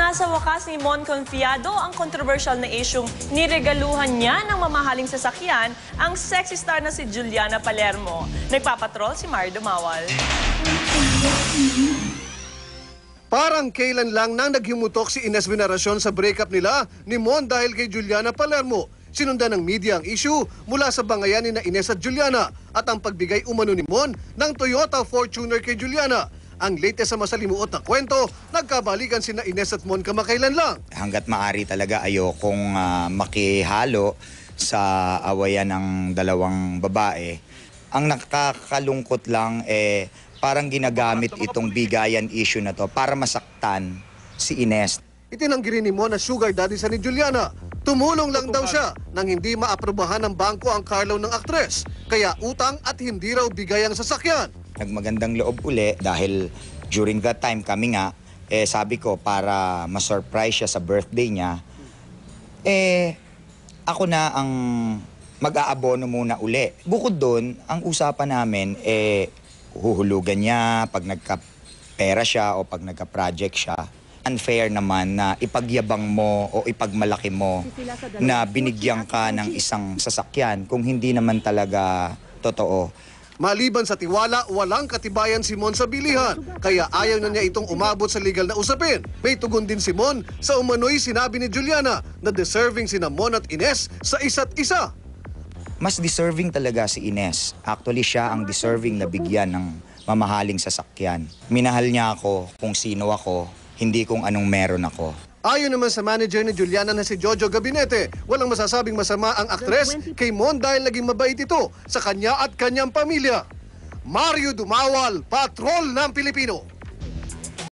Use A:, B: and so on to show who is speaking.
A: na sa wakas ni Mon Confiado ang controversial na isyung niregaluhan niya ng mamahaling sasakyan ang sexy star na si Juliana Palermo. Nagpapatrol si Mario Dumawal.
B: Parang kailan lang nang naghimutok si Ines Veneracion sa breakup nila ni Mon dahil kay Juliana Palermo. Sinundan ng media ang issue mula sa bangayan ni Ines at Juliana at ang pagbigay umano ni Mon ng Toyota Fortuner kay Juliana. Ang latest sa masalimuot na kwento, nagkabalikan sina Ines at Mon kamakailan lang.
C: Hanggat maaari talaga ayokong makihalo sa awayan ng dalawang babae. Ang nakakalungkot lang parang ginagamit itong bigayan issue na to para masaktan si Ines.
B: Itinanggi rin ni Mon na sugar daddy sa ni Juliana. Tumulong lang daw siya nang hindi maaprobahan ng bangko ang car loan ng aktres. Kaya utang at hindi raw bigay ang sasakyan.
C: Nagmagandang loob uli dahil during that time kami nga, sabi ko para ma-surprise siya sa birthday niya, ako na ang mag-aabono muna uli. Bukod doon, ang usapan namin, huhulugan niya pag nagka-pera siya o pag nagka-project siya. Unfair naman na ipagyabang mo o ipagmalaki mo na binigyan ka ng isang sasakyan kung hindi naman talaga totoo.
B: Maliban sa tiwala, walang katibayan si Mon sa bilihan. Kaya ayaw na niya itong umabot sa legal na usapin. May tugon din si Mon sa umano'y sinabi ni Juliana na deserving sina Mon at Ines sa isa't isa.
C: Mas deserving talaga si Ines. Actually, siya ang deserving na bigyan ng mamahaling sasakyan. Minahal niya ako kung sino ako, hindi kung anong meron ako.
B: Ayon naman sa manager ni Juliana na si Jojo Gabinete, walang masasabing masama ang aktres kay Mon dahil naging mabait ito sa kanya at kanyang pamilya. Mario Dumawal, Patrol ng Pilipino.